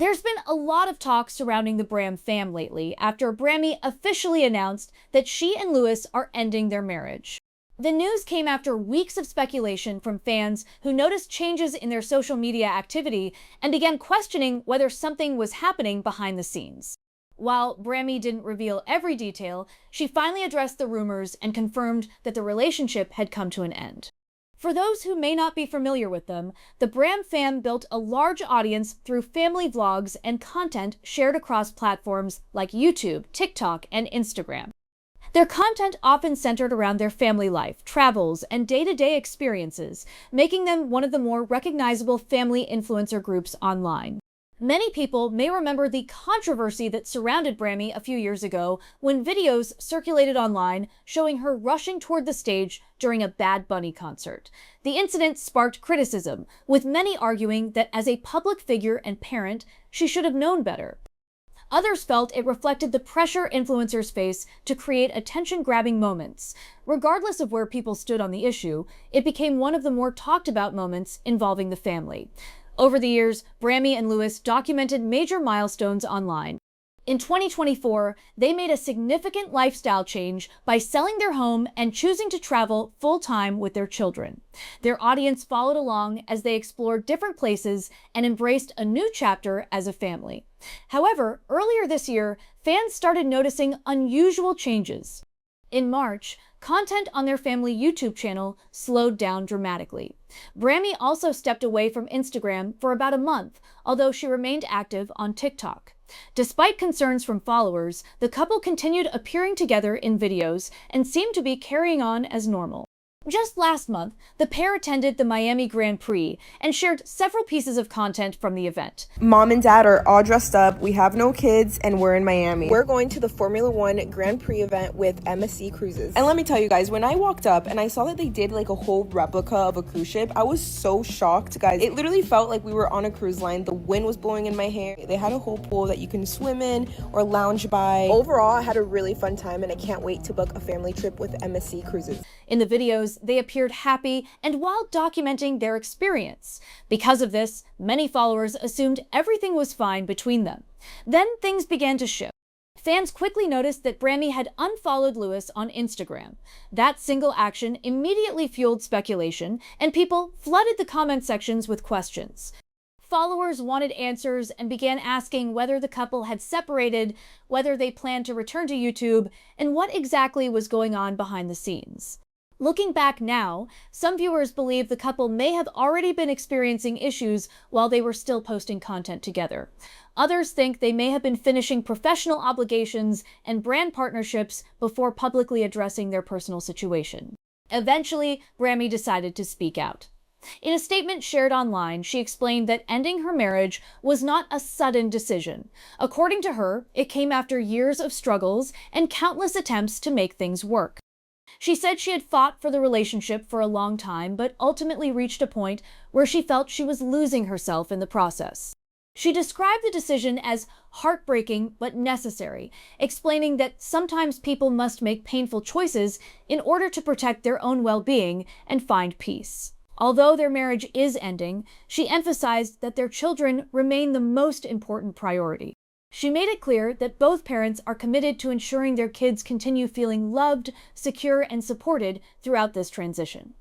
There's been a lot of talk surrounding the Bramfam lately after Brammy officially announced that she and Lewis are ending their marriage. The news came after weeks of speculation from fans who noticed changes in their social media activity and began questioning whether something was happening behind the scenes. While Brammy didn't reveal every detail, she finally addressed the rumors and confirmed that the relationship had come to an end. For those who may not be familiar with them, the Bramfam built a large audience through family vlogs and content shared across platforms like YouTube, TikTok, and Instagram. Their content often centered around their family life, travels, and day-to-day experiences, making them one of the more recognizable family influencer groups online. Many people may remember the controversy that surrounded Brammy a few years ago when videos circulated online showing her rushing toward the stage during a Bad Bunny concert. The incident sparked criticism, with many arguing that as a public figure and parent, she should have known better. Others felt it reflected the pressure influencers face to create attention-grabbing moments. Regardless of where people stood on the issue, it became one of the more talked-about moments involving the family. Over the years, Brammy and Lewis documented major milestones online. In 2024, they made a significant lifestyle change by selling their home and choosing to travel full-time with their children. Their audience followed along as they explored different places and embraced a new chapter as a family. However, earlier this year, fans started noticing unusual changes. In March, content on their family YouTube channel slowed down dramatically. Brammy also stepped away from Instagram for about a month, although she remained active on TikTok. Despite concerns from followers, the couple continued appearing together in videos and seemed to be carrying on as normal. Just last month, the pair attended the Miami Grand Prix and shared several pieces of content from the event. Mom and dad are all dressed up, we have no kids, and we're in Miami. We're going to the Formula One Grand Prix event with MSC Cruises. And let me tell you guys, when I walked up and I saw that they did like a whole replica of a cruise ship, I was so shocked, guys. It literally felt like we were on a cruise line. The wind was blowing in my hair. They had a whole pool that you can swim in or lounge by. Overall, I had a really fun time and I can't wait to book a family trip with MSC Cruises. In the videos, they appeared happy and while documenting their experience. Because of this, many followers assumed everything was fine between them. Then things began to shift. Fans quickly noticed that Brammy had unfollowed Lewis on Instagram. That single action immediately fueled speculation, and people flooded the comment sections with questions. Followers wanted answers and began asking whether the couple had separated, whether they planned to return to YouTube, and what exactly was going on behind the scenes. Looking back now, some viewers believe the couple may have already been experiencing issues while they were still posting content together. Others think they may have been finishing professional obligations and brand partnerships before publicly addressing their personal situation. Eventually, Brammy decided to speak out. In a statement shared online, she explained that ending her marriage was not a sudden decision. According to her, it came after years of struggles and countless attempts to make things work. She said she had fought for the relationship for a long time, but ultimately reached a point where she felt she was losing herself in the process. She described the decision as heartbreaking but necessary, explaining that sometimes people must make painful choices in order to protect their own well-being and find peace. Although their marriage is ending, she emphasized that their children remain the most important priority. She made it clear that both parents are committed to ensuring their kids continue feeling loved, secure, and supported throughout this transition.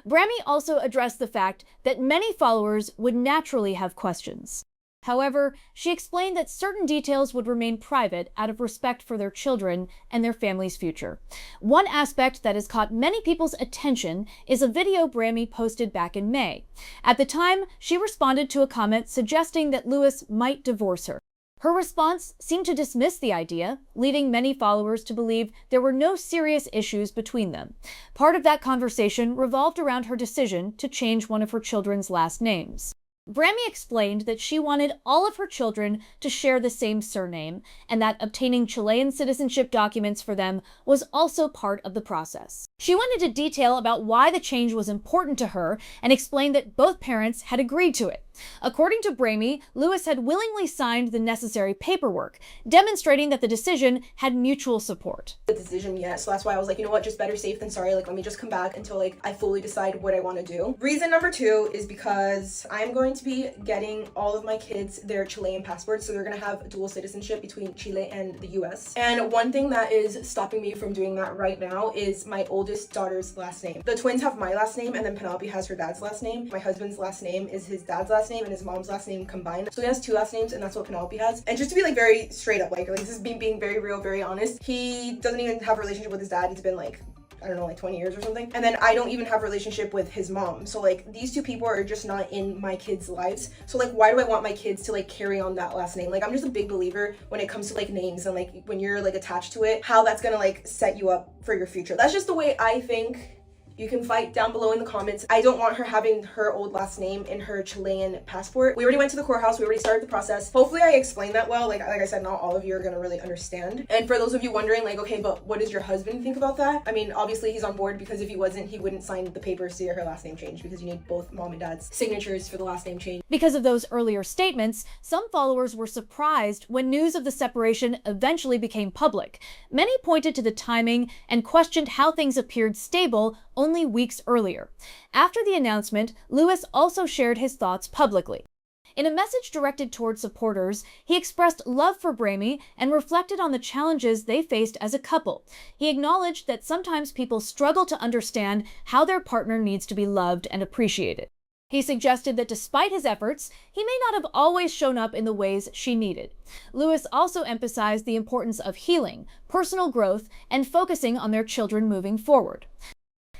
Brammy also addressed the fact that many followers would naturally have questions. However, she explained that certain details would remain private out of respect for their children and their family's future. One aspect that has caught many people's attention is a video Brammy posted back in May. At the time, she responded to a comment suggesting that Lewis might divorce her. Her response seemed to dismiss the idea, leading many followers to believe there were no serious issues between them. Part of that conversation revolved around her decision to change one of her children's last names. Brammy explained that she wanted all of her children to share the same surname, and that obtaining Chilean citizenship documents for them was also part of the process. She went into detail about why the change was important to her and explained that both parents had agreed to it. According to Bramty, Lewis had willingly signed the necessary paperwork, demonstrating that the decision had mutual support. The decision yet, so that's why I was like, you know what, just better safe than sorry. Like, let me just come back until like I fully decide what I want to do. Reason number 2 is because I'm going to be getting all of my kids their Chilean passports, so they're gonna have dual citizenship between Chile and the US. And one thing that is stopping me from doing that right now is my oldest daughter's last name. The twins have my last name, and then Penelope has her dad's last name. My husband's last name is his dad's last name and his mom's last name combined, so he has 2 last names, and that's what Penelope has. And just to be like very straight up, like this is me being very real, very honest, he doesn't even have a relationship with his dad. It's been like, I don't know, like 20 years or something. And then I don't even have a relationship with his mom. So like these 2 people are just not in my kids' lives. So like, why do I want my kids to like carry on that last name? Like, I'm just a big believer when it comes to like names and like when you're like attached to it, how that's gonna like set you up for your future. That's just the way I think. You can fight down below in the comments. I don't want her having her old last name in her Chilean passport. We already went to the courthouse. We already started the process. Hopefully I explained that well. Like I said, not all of you are gonna really understand. And for those of you wondering, like, okay, but what does your husband think about that? I mean, obviously he's on board, because if he wasn't, he wouldn't sign the papers to get her last name changed, because you need both mom and dad's signatures for the last name change. Because of those earlier statements, some followers were surprised when news of the separation eventually became public. Many pointed to the timing and questioned how things appeared stable only weeks earlier. After the announcement, Lewis also shared his thoughts publicly. In a message directed towards supporters, he expressed love for Bramty and reflected on the challenges they faced as a couple. He acknowledged that sometimes people struggle to understand how their partner needs to be loved and appreciated. He suggested that despite his efforts, he may not have always shown up in the ways she needed. Lewis also emphasized the importance of healing, personal growth, and focusing on their children moving forward.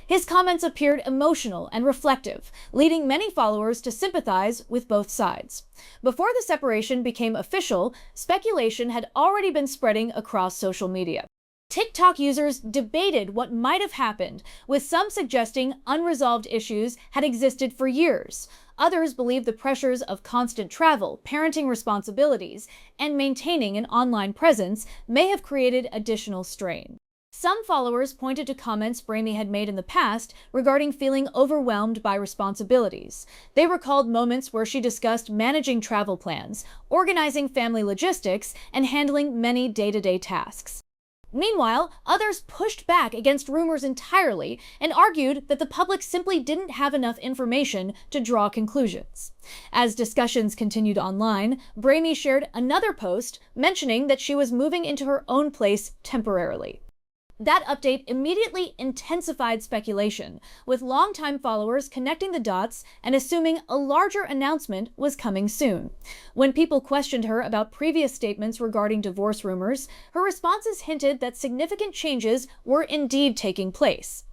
His comments appeared emotional and reflective, leading many followers to sympathize with both sides. Before the separation became official, speculation had already been spreading across social media. TikTok users debated what might have happened, with some suggesting unresolved issues had existed for years. Others believed the pressures of constant travel, parenting responsibilities, and maintaining an online presence may have created additional strain. Some followers pointed to comments Bramty had made in the past regarding feeling overwhelmed by responsibilities. They recalled moments where she discussed managing travel plans, organizing family logistics, and handling many day-to-day tasks. Meanwhile, others pushed back against rumors entirely and argued that the public simply didn't have enough information to draw conclusions. As discussions continued online, Bramty shared another post mentioning that she was moving into her own place temporarily. That update immediately intensified speculation, with longtime followers connecting the dots and assuming a larger announcement was coming soon. When people questioned her about previous statements regarding divorce rumors, her responses hinted that significant changes were indeed taking place.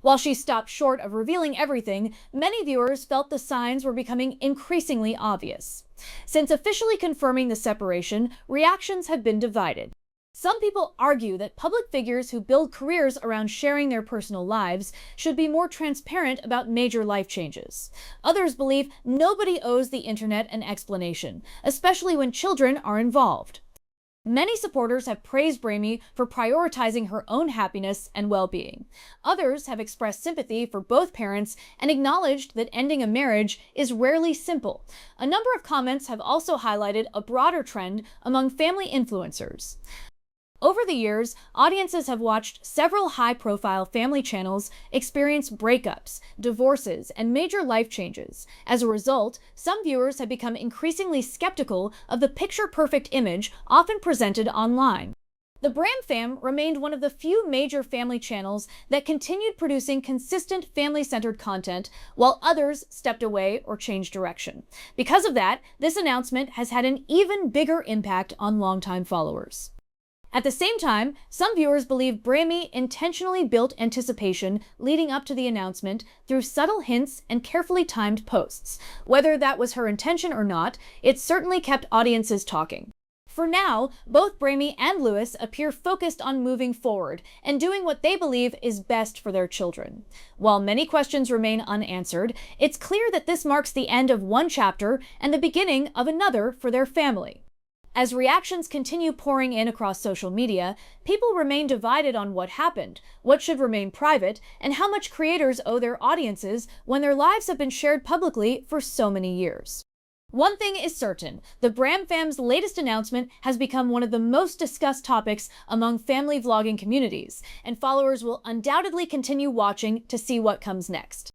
While she stopped short of revealing everything, many viewers felt the signs were becoming increasingly obvious. Since officially confirming the separation, reactions have been divided. Some people argue that public figures who build careers around sharing their personal lives should be more transparent about major life changes. Others believe nobody owes the internet an explanation, especially when children are involved. Many supporters have praised Bramty for prioritizing her own happiness and well-being. Others have expressed sympathy for both parents and acknowledged that ending a marriage is rarely simple. A number of comments have also highlighted a broader trend among family influencers. Over the years, audiences have watched several high-profile family channels experience breakups, divorces, and major life changes. As a result, some viewers have become increasingly skeptical of the picture-perfect image often presented online. The Bramfam remained one of the few major family channels that continued producing consistent family-centered content, while others stepped away or changed direction. Because of that, this announcement has had an even bigger impact on longtime followers. At the same time, some viewers believe Bramty intentionally built anticipation leading up to the announcement through subtle hints and carefully timed posts. Whether that was her intention or not, it certainly kept audiences talking. For now, both Bramty and Lewis appear focused on moving forward and doing what they believe is best for their children. While many questions remain unanswered, it's clear that this marks the end of one chapter and the beginning of another for their family. As reactions continue pouring in across social media, people remain divided on what happened, what should remain private, and how much creators owe their audiences when their lives have been shared publicly for so many years. One thing is certain, the Bramfam's latest announcement has become one of the most discussed topics among family vlogging communities, and followers will undoubtedly continue watching to see what comes next.